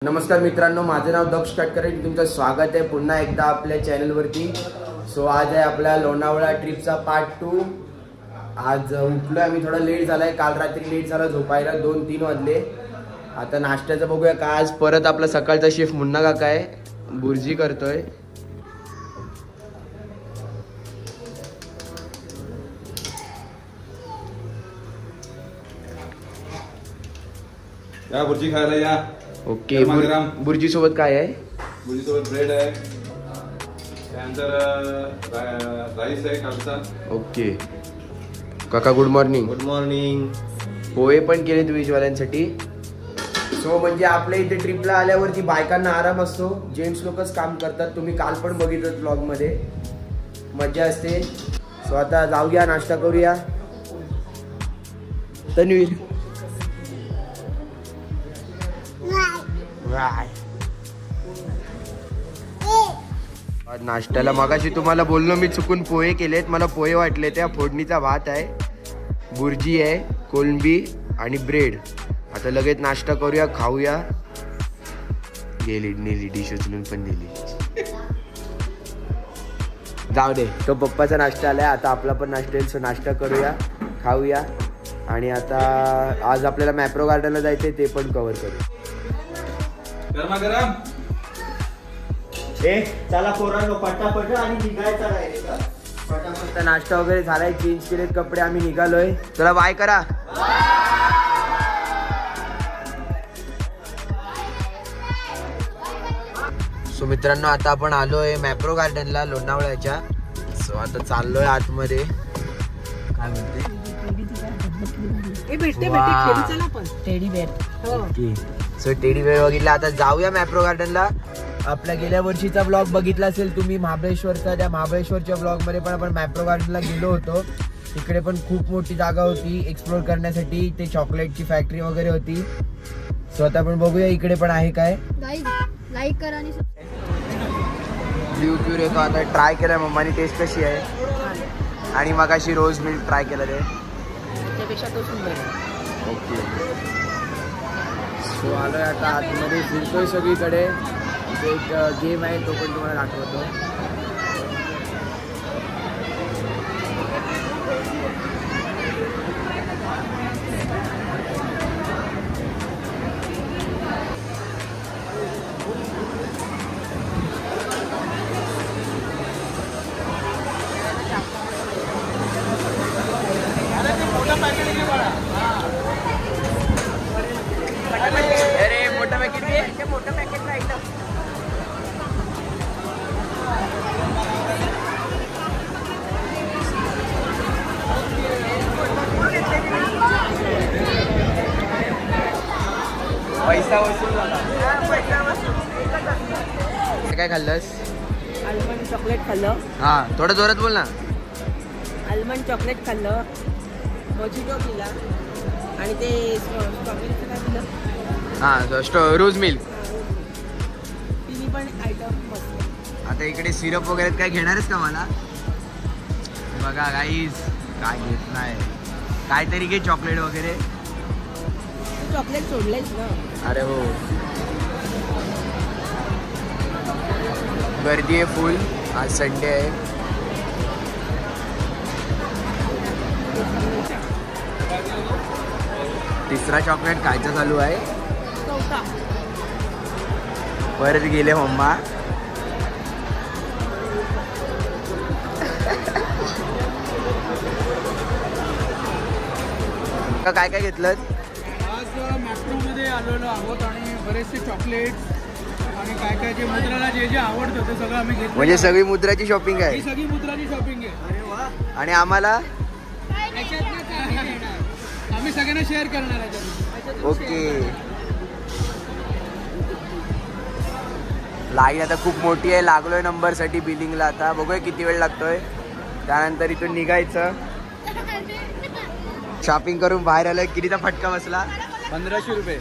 नमस्कार मित्रांनो, माझे नाव दक्ष काटकरे. तुमचं स्वागत आहे पुन्हा एकदा आपल्या चॅनलवरती. सो आज आहे आपल्या लोणावळा ट्रिपचा पार्ट 2. आज उठलोय आम्ही, थोडा लेट झालाय. काल रात्री लेट झाला झोपायला, 2-3 वाजले. आता नाश्त्याचं बघूया का. आज परत आपला सकाळचा शेफ मुन्ना काका आहे, बुर्जी करतोय. या बुर्जी खायला या. ओके, बुर्जी सोबत काय आहे? बुर्जी सोबत ब्रेड आहे, त्यानंतर राईस आहे कालचा. ओके काका, good morning. Good morning. Poha पण केलेत व्हेजवाल्यांसाठी. सो म्हणजे आपल्या इथे ट्रिपला आल्यावरती बायकांना आराम असतो, जेंट्स लोकच काम करतात. तुम्ही काल पण बघितलं ब्लॉग मध्ये, मजा असते. सो आता जाऊया, नाश्ता करूया. तन्वीर आज नाश्त्याला मगाशी तुम्हाला बोललो मी, चुकून पोहे केलेत. मला पोहे वाटले. त्या फोडणीचा भात आहे, बुर्जी आहे, कोलंबी आणि ब्रेड. आता लगेच नाश्ता करूया, खाऊया. गेली नेली डिश उचलून पण नेली. जाऊ दे, तो पप्पाचा नाश्ता आलाय. आता आपला पण नाश्ता येईल. सो नाश्ता करूया, खाऊया. आणि आता आज आपल्याला मॅप्रो गार्डनला जायचंय, ते पण कव्हर करू. गरमागरम चला पोरांनो, पटापट आणि निघायचा डायरेक्ट. पटापट नाश्ता वगैरे झालाय, चेंज केलेत कपडे, आम्ही निघालोय. चला बाय करा. सो मित्रांनो, आता आपण आलोय मॅप्रो गार्डनला लोणावळ्याच्या. सो आता चाललोय आतमध्ये. काय म्हणते teddy bear. So teddy bear बघितला. आता जाऊया मॅप्रो गार्डनला. आपल्या गेल्या वर्षीचा ब्लॉग बघितला असेल तुम्ही महाबळेश्वरचा. त्या महाबळेश्वरच्या ब्लॉग मध्ये पण आपण मॅप्रो गार्डनला गेलो होतो. तिकडे पण खूप मोठी जागा होती एक्सप्लोर करण्यासाठी. ते चॉकलेटची फॅक्टरी वगैरे होती. सो आता आपण बघूया इकडे पण आहे काय. लाईक करा आणि ब्ल्यू क्यूर येतो. आता ट्राय केलाय मम्मानी, टेस्ट कशी आहे. आणि मगाशी रोज मिल्क ट्राय केलं ते, त्यापेक्षा तो सुंदर. ओके. सो आलोय आता आतमध्ये, फिरतोय सगळीकडे. एक गेम आहे, तो पण तुम्हाला दाखवतो. अरे मोठा पॅकेट घे, मोठं पॅकेट राहिलं. पैसा वसूल झाला. काय खाल्लंस? आल्मंड चॉकलेट खाल्लं. हा, थोडं जोरात बोल ना. आल्मंड चॉकलेट खाल्लं, मोजिटो पिला आणि ते स्ट्रॉबेरीचं काय पिलं. हा, रोज मिल्क. तिन्ही पण आयटम मस्त. आता इकडे सिरप वगैरे काय घेणारच का मला? बघा गाईज, काय घेत नाही. काहीतरी घे, चॉकलेट वगैरे. चॉकलेट सोडलेच ना. अरे हो, गर्दी आहे फुल. आज संडे आहे. तिसरा चॉकलेट खायचं चालू आहे. चौथा परत गेले मम्मा. काय काय घेतलं? आज मॅप्रोमध्ये आलेलो आहोत आणि बरेचसे चॉकलेट्स आणि काय काय जे मुद्राला जे जे आवडतं ते सगळं आम्ही घेतलं. म्हणजे सगळी मुद्राची शॉपिंग आहे. ही सगळी मुद्राची शॉपिंग आहे. अरे वा. आणि आम्हाला आम्ही सगळ्यांना शेअर करणार आहे. ओके. लाईन आता खूप मोठी आहे. लागलोय नंबरसाठी बिलिंगला. आता बघूया किती वेळ लागतोय. त्यानंतर इथून निघायचं. शॉपिंग करून बाहेर आलोय. कितीचा फटका बसला? 1500 रुपये.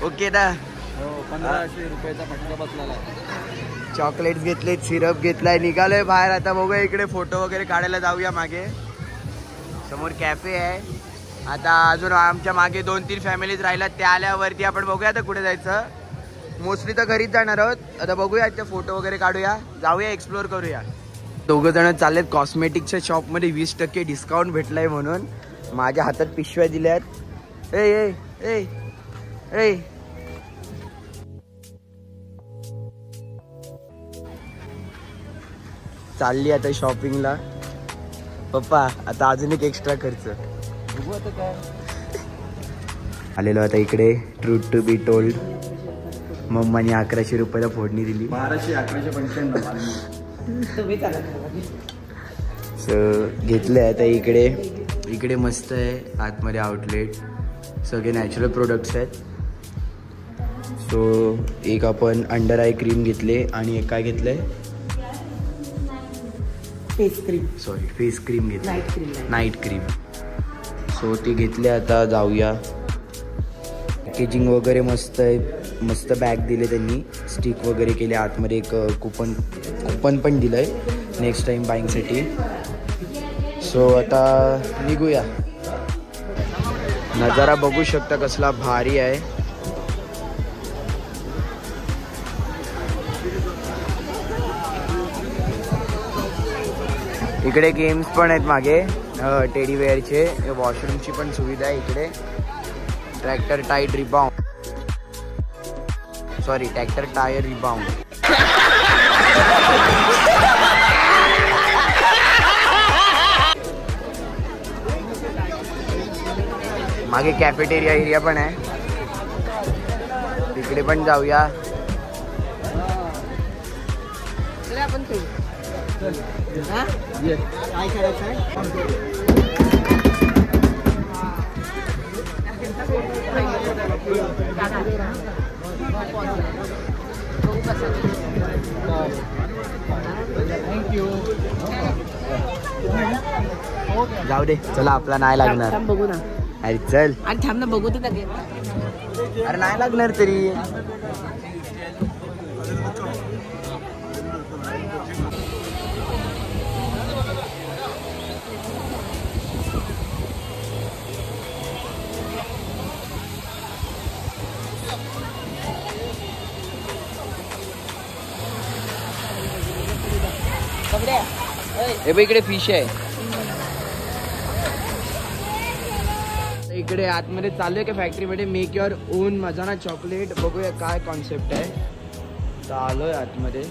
ओके ना. हो, 1500 रुपयाचा फटका बसलेला आहे. चॉकलेट्स घेतले, सिरप घेतलाय, निघालोय बाहेर. आता बघूया इकडे फोटो वगैरे काढायला जाऊया. मागे समोर कॅफे आहे. आता अजून आमच्या मागे 2-3 फॅमिलीज राहिल्या, त्या आल्यावरती आपण बघूया आता कुठे जायचं. मोस्टली तर घरीच जाणार आहोत. आता बघूया ते फोटो वगैरे काढूया, जाऊया एक्सप्लोर करूया. 2 जण चाललेत कॉस्मेटिकच्या शॉपमध्ये 20% डिस्काउंट भेटलाय म्हणून. माझ्या हातात पिशव्या दिल्यात. ए ए ए ए चालली आता शॉपिंगला. पप्पा आता अजून एक एक्स्ट्रा खर्च बघू आता काय. आलेलो आता इकडे. ट्रूथ टू बी टोल्ड, मम्मानी 1100 रुपयाला फोडणी दिली. 1200-1195. तुम्ही चला. सो घेतलंय आता इकडे. इकडे मस्त आहे आतमध्ये आउटलेट, सगळे नॅचरल प्रोडक्ट्स आहेत. सो एक आपण अंडर आय क्रीम घेतले आणि एक काय घेतलंय, face cream, sorry face cream घेतली, night cream. Night cream. So ते घेतले. आता जाऊया. पॅकेजिंग वगैरे मस्त आहे, मस्त बॅग दिले त्यांनी, स्टिक वगैरे केले. आतमध्ये एक कुपन पण दिलं आहे नेक्स्ट टाईम बाईंगसाठी. सो आता निघूया. नजारा बघू शकता कसला भारी आहे. इकडे गेम्स पण आहेत मागे, टेडी वेअरचे. वॉशरूमची पण सुविधा आहे इकडे. Tractor tyre rebound, sorry tractor tyre rebound. मागे कॅफेटेरिया एरिया पण आहे, तिकडे पण जाऊया. आपण खेळू. हा? काय करायचं आहे? थँक्यू. जाऊ दे, चला आपला नाही लागणार. थांब बघू ना. अरे चल. आणि थांब ना बघू तर लागेल. अरे नाही लागणार तरी. हे बघ इकडे फिश आहे. इकडे आतमध्ये चाललोय का फॅक्टरीमध्ये, मेक युअर ओन मजाना चॉकलेट. बघूया काय कॉन्सेप्ट आहे. चाललोय आतमध्ये.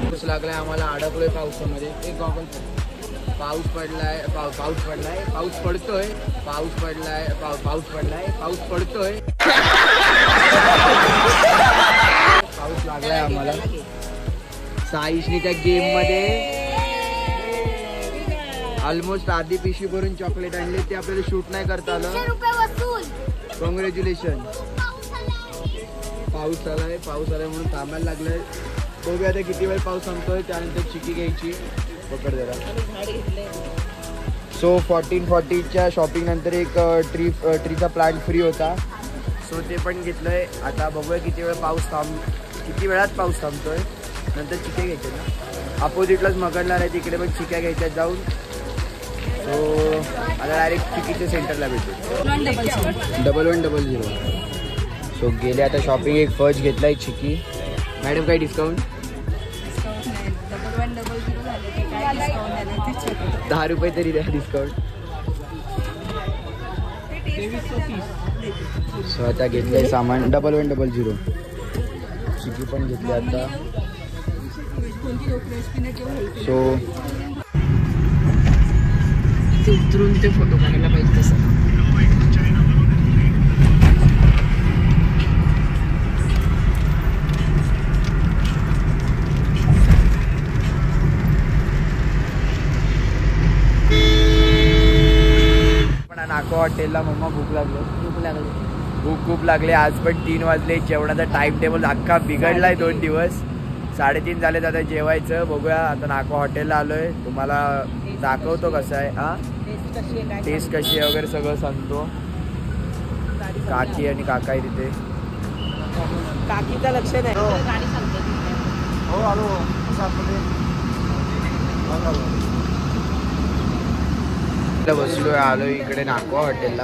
पाऊस लागलाय आम्हाला, अडकलोय पावसामध्ये. एक गॉगल. पाऊस पडलाय, पाऊस पडलाय, पाऊस पडतोय, पाऊस पडलाय, पाऊस पडलाय, पाऊस पडतोय. पाऊस लागलाय आम्हाला. साईशनीच्या गेम मध्ये ऑलमोस्ट अर्धी पिशवी भरून चॉकलेट आणले. ते आपल्याला शूट नाही करता आलं. कॉंग्रॅच्युलेशन. पाऊस आलाय म्हणून थांबायला लागलाय. बघूया आता किती वेळ पाऊस थांबतोय. त्यानंतर चिकी घ्यायची. पकड जरा. सो 1440च्या शॉपिंग नंतर एक ट्रीचा प्लांट फ्री होता, सो ते पण घेतलंय. आता बघूया किती वेळात पाऊस थांबतोय. नंतर चिक्या घ्यायच्या ना. अपोजिटलाच मकडणार आहे, तिकडे पण चिक्या घ्यायच्या जाऊन. सो आता डायरेक्ट चिकीच्या सेंटरला भेटू. 1100. सो गेले आता शॉपिंग. एक फर्स्ट घेतलाय चिकी. मॅडम काही डिस्काउंट? 10 रुपये तरी द्या डिस्काउंट. सो आता घेतलंय सामान. 1100. चिकी पण घेतली आता. सो उतरून ते फोटो काढायला पाहिजे तसं. नाको हॉटेलला मम्मा भूक खूप लागले. आज पण 3 वाजले. जेवणाचा टाइम टेबल अख्खा बिघडलाय 2 दिवस. 3:30 झालेत आता जेवायचं. बघूया आता नाको हॉटेलला आलोय, तुम्हाला दाखवतो कसं आहे. हा कशी आहे काय टेस्ट कशी आहे वगैरे सगळं सांगतो. काकी आणि काका आहे तिथे. काकीचं लक्ष नाही गाडी सांगते हो आलो बसलोय आलो इकडे नाकवा हॉटेलला.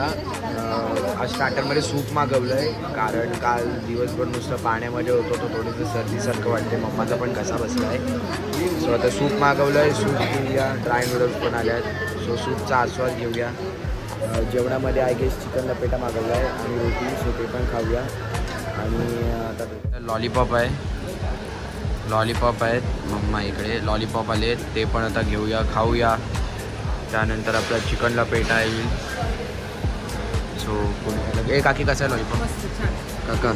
आज स्टार्टरमध्ये सूप मागवलंय कारण काल दिवसभर नुसतं पाण्यामध्ये होतो तो थोडंसं सर्दीसारखं वाटते. मम्माचा पण कसा बसलाय. सो आता सूप मागवलंय. सूप घेऊया. ड्राय नूडल्स पण आल्यात. सो सूपचा आस्वाद घेऊया. जेवणामध्ये आय गेस चिकन लपेटा मागवला आहे आणि रोटी. सो ते पण खाऊया. आणि आता लॉलीपॉप आहे. लॉलीपॉप आहेत मम्मा इकडे. लॉलीपॉप आले ते पण आता घेऊया खाऊया. त्यानंतर आपला चिकन लपेटा येईल. सो कोणी ए काकी कसा आहे लॉलीपॉप काका?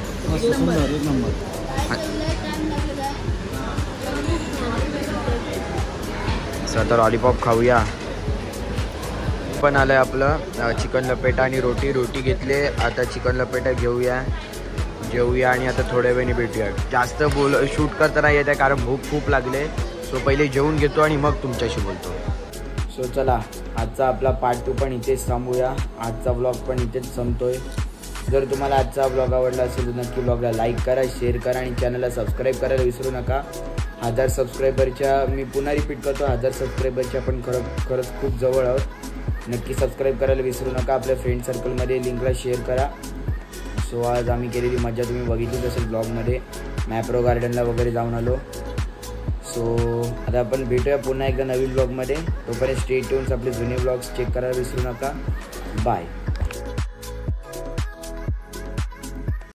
सो आता लॉलीपॉप खाऊया. पण आलं आहे आपलं चिकन लपेटा आणि रोटी. रोटी घेतले. आता चिकन लपेटा घेऊया जेवूया आणि आता थोड्या वेळाने भेटूया. जास्त शूट करता नाही येत आहे कारण भूक खूप लागले. सो पहिले जेवून घेतो आणि मग तुमच्याशी बोलतो. सो चला आजचा आपला पार्ट 2 पण इथेच थांबूया. आजचा ब्लॉग पण इथेच संपतोय. जर तुम्हाला आजचा ब्लॉग आवडला असेल तर नक्की ब्लॉगला लाईक करा, शेअर करा आणि चॅनलला सबस्क्राईब करायला विसरू नका. 1000 सबस्क्रायबरच्या मी पुन्हा रिपीट करतो 1000 सबस्क्रायबरच्या पण खरंच खूप जवळ आहोत. नक्की सबस्क्राईब करायला विसरू नका. आपल्या फ्रेंड सर्कलमध्ये लिंकला शेअर करा. सो आज आम्ही केलेली मजा तुम्ही बघितलीच असेल ब्लॉगमध्ये. मॅप्रो गार्डनला वगैरे जाऊन आलो. सो आता आपण भेटूया पुन्हा एकदा नवीन ब्लॉगमध्ये. तोपर्यंत स्टे ट्यून्स. आपले जुने ब्लॉग्स चेक करायला विसरू नका. बाय.